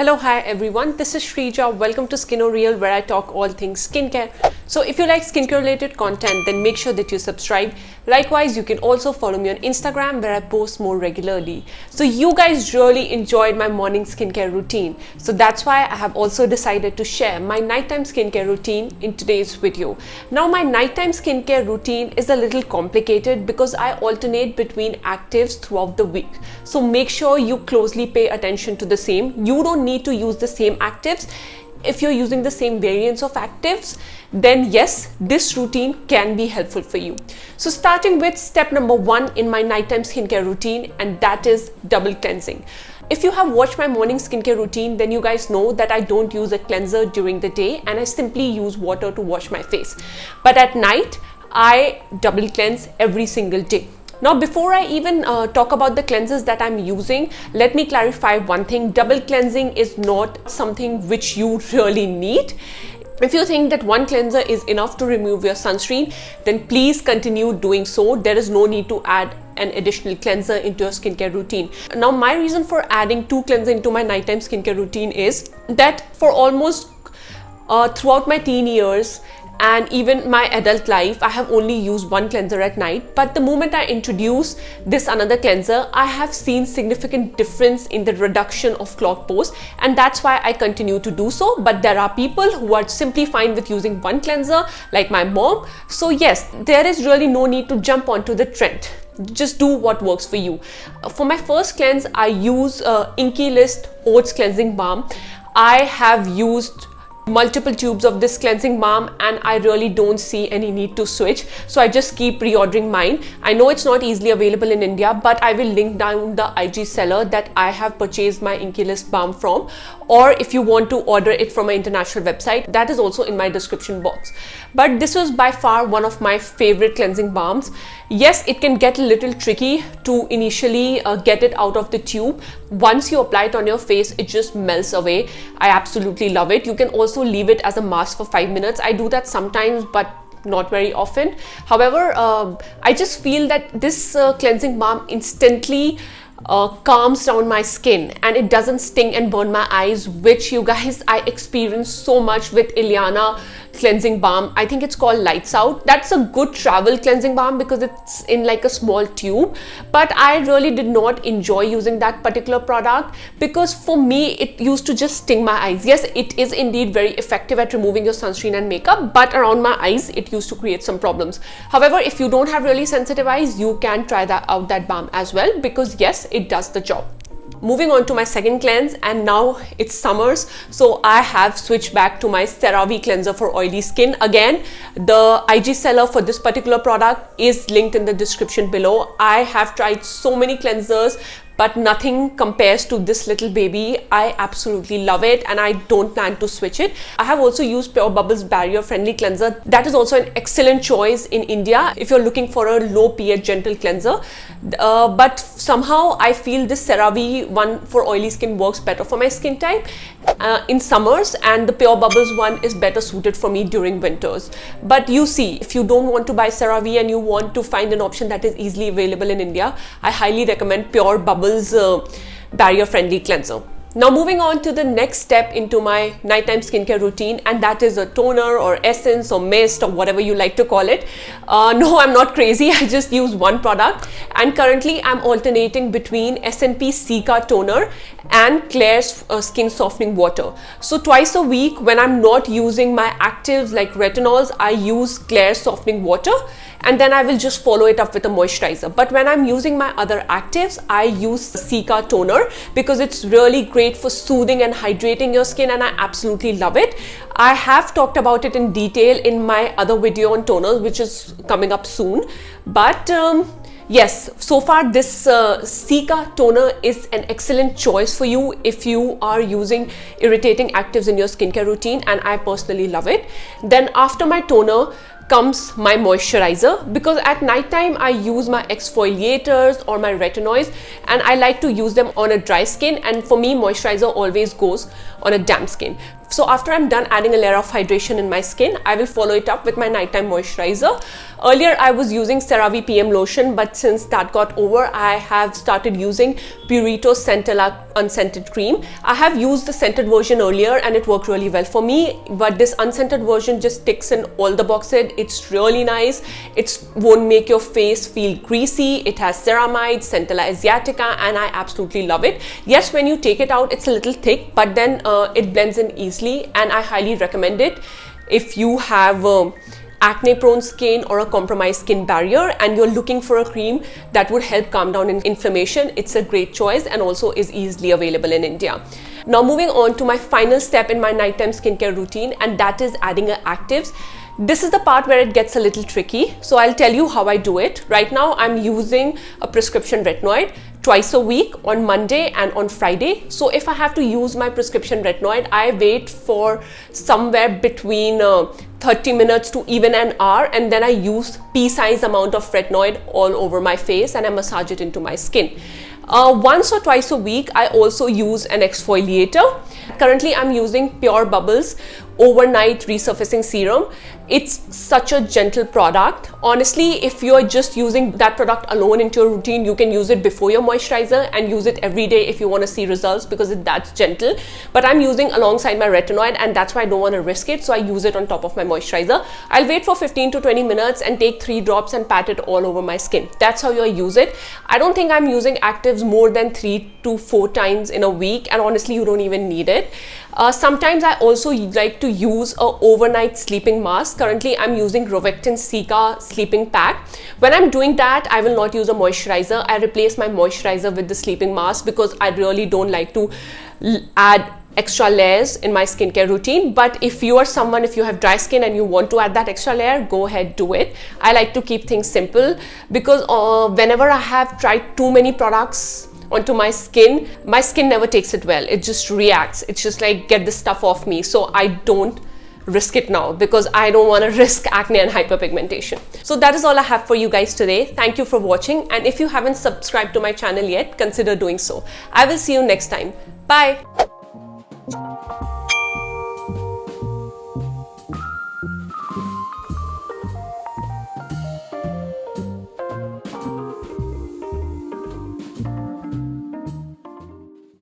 Hello, hi everyone. This is Shrija. Welcome to Skin Real, where I talk all things skincare. So if you like skincare related content, then make sure that you subscribe. Likewise, you can also follow me on Instagram, where I post more regularly. So you guys really enjoyed my morning skincare routine. So that's why I have also decided to share my nighttime skincare routine in today's video. Now, my nighttime skincare routine is a little complicated because I alternate between actives throughout the week. So make sure you closely pay attention to the same. You don't need to use the same actives. If you're using the same variants of actives, then yes, this routine can be helpful for you. So starting with step number 1 in my nighttime skincare routine, and that is double cleansing. If you have watched my morning skincare routine, then you guys know that I don't use a cleanser during the day and I simply use water to wash my face. But at night, I double cleanse every single day. Now, before I even talk about the cleansers that I'm using, let me clarify one thing. Double cleansing is not something which you really need. If you think that one cleanser is enough to remove your sunscreen, then please continue doing so. There is no need to add an additional cleanser into your skincare routine. Now, my reason for adding 2 cleansers into my nighttime skincare routine is that for almost throughout my teen years, and even my adult life, I have only used one cleanser at night. But the moment I introduce this another cleanser, I have seen significant difference in the reduction of clogged pores, and that's why I continue to do so. But there are people who are simply fine with using one cleanser, like my mom. So yes, there is really no need to jump onto the trend. Just do what works for you. For my first cleanse, I use Inkey List Oats Cleansing Balm. I have used multiple tubes of this cleansing balm and I really don't see any need to switch, so I just keep reordering mine. I know it's not easily available in India, but I will link down the IG seller that I have purchased my Inkey List balm from, or if you want to order it from an international website, that is also in my description box. But this was by far one of my favorite cleansing balms. Yes, it can get a little tricky to initially get it out of the tube. Once you apply it on your face, it just melts away. I absolutely love it. You can also leave it as a mask for 5 minutes. I do that sometimes, but not very often. However, I just feel that this cleansing balm instantly calms down my skin and it doesn't sting and burn my eyes, which you guys, I experienced so much with Ileana cleansing balm. I think it's called Lights Out. That's a good travel cleansing balm because it's in like a small tube, but I really did not enjoy using that particular product because for me it used to just sting my eyes. Yes, it is indeed very effective at removing your sunscreen and makeup, but around my eyes it used to create some problems. However, if you don't have really sensitive eyes, you can try that balm as well, because yes, it does the job. Moving on to my second cleanse, and now it's summers, so I have switched back to my CeraVe cleanser for oily skin. Again, the IG seller for this particular product is linked in the description below. I have tried so many cleansers, but nothing compares to this little baby. I absolutely love it and I don't plan to switch it. I have also used Pure Bubbles barrier friendly cleanser. That is also an excellent choice in India if you're looking for a low pH gentle cleanser. But somehow I feel this CeraVe one for oily skin works better for my skin type in summers, and the Pure Bubbles one is better suited for me during winters. But you see, if you don't want to buy CeraVe and you want to find an option that is easily available in India, I highly recommend Pure Bubbles barrier friendly cleanser. Now, moving on to the next step into my nighttime skincare routine, and that is a toner or essence or mist or whatever you like to call it. No, I'm not crazy. I just use one product, and currently I'm alternating between S&P Cica toner and Klairs skin softening water. So twice a week when I'm not using my actives like retinols, I use Klairs softening water, and then I will just follow it up with a moisturizer. But when I'm using my other actives, I use Cica toner because it's really great for soothing and hydrating your skin, and I absolutely love it. I have talked about it in detail in my other video on toners, which is coming up soon. But yes, so far this Cica toner is an excellent choice for you if you are using irritating actives in your skincare routine, and I personally love it. Then after my toner comes my moisturizer, because at night time I use my exfoliators or my retinoids and I like to use them on a dry skin, and for me moisturizer always goes on a damp skin. So after I'm done adding a layer of hydration in my skin, I will follow it up with my nighttime moisturizer. Earlier I was using CeraVe PM lotion, but since that got over, I have started using Purito Centella unscented cream. I have used the scented version earlier and it worked really well for me, but this unscented version just ticks in all the boxes. It's really nice. It won't make your face feel greasy. It has ceramide, Centella asiatica, and I absolutely love it. Yes, when you take it out, it's a little thick, but then it blends in easily, and I highly recommend it if you have acne prone skin or a compromised skin barrier and you're looking for a cream that would help calm down inflammation. It's a great choice and also is easily available in India. Now moving on to my final step in my nighttime skincare routine, and that is adding actives. This is the part where it gets a little tricky, so I'll tell you how I do it. Right now I'm using a prescription retinoid twice a week, on Monday and on Friday. So if I have to use my prescription retinoid, I wait for somewhere between 30 minutes to even an hour, and then I use pea-sized amount of retinoid all over my face and I massage it into my skin. Once or twice a week, I also use an exfoliator. Currently, I'm using Pure Bubbles Overnight Resurfacing Serum. It's such a gentle product. Honestly, if you're just using that product alone into your routine, you can use it before your moisturizer and use it every day if you want to see results, because that's gentle. But I'm using alongside my retinoid, and that's why I don't want to risk it, so I use it on top of my moisturizer. I'll wait for 15 to 20 minutes and take 3 drops and pat it all over my skin. That's how you use it. I don't think I'm using actives more than 3 to 4 times in a week, and honestly, you don't even need it. Sometimes I also like to use a overnight sleeping mask. Currently I'm using Rovectin Cica sleeping pack. When I'm doing that, I will not use a moisturizer. I replace my moisturizer with the sleeping mask because I really don't like to add extra layers in my skincare routine. But if you are someone, if you have dry skin and you want to add that extra layer, go ahead, do it. I like to keep things simple because whenever I have tried too many products onto my skin never takes it well. It just reacts. It's just like, get this stuff off me. So I don't risk it now because I don't want to risk acne and hyperpigmentation. So that is all I have for you guys today. Thank you for watching, and if you haven't subscribed to my channel yet, consider doing so. I will see you next time. Bye.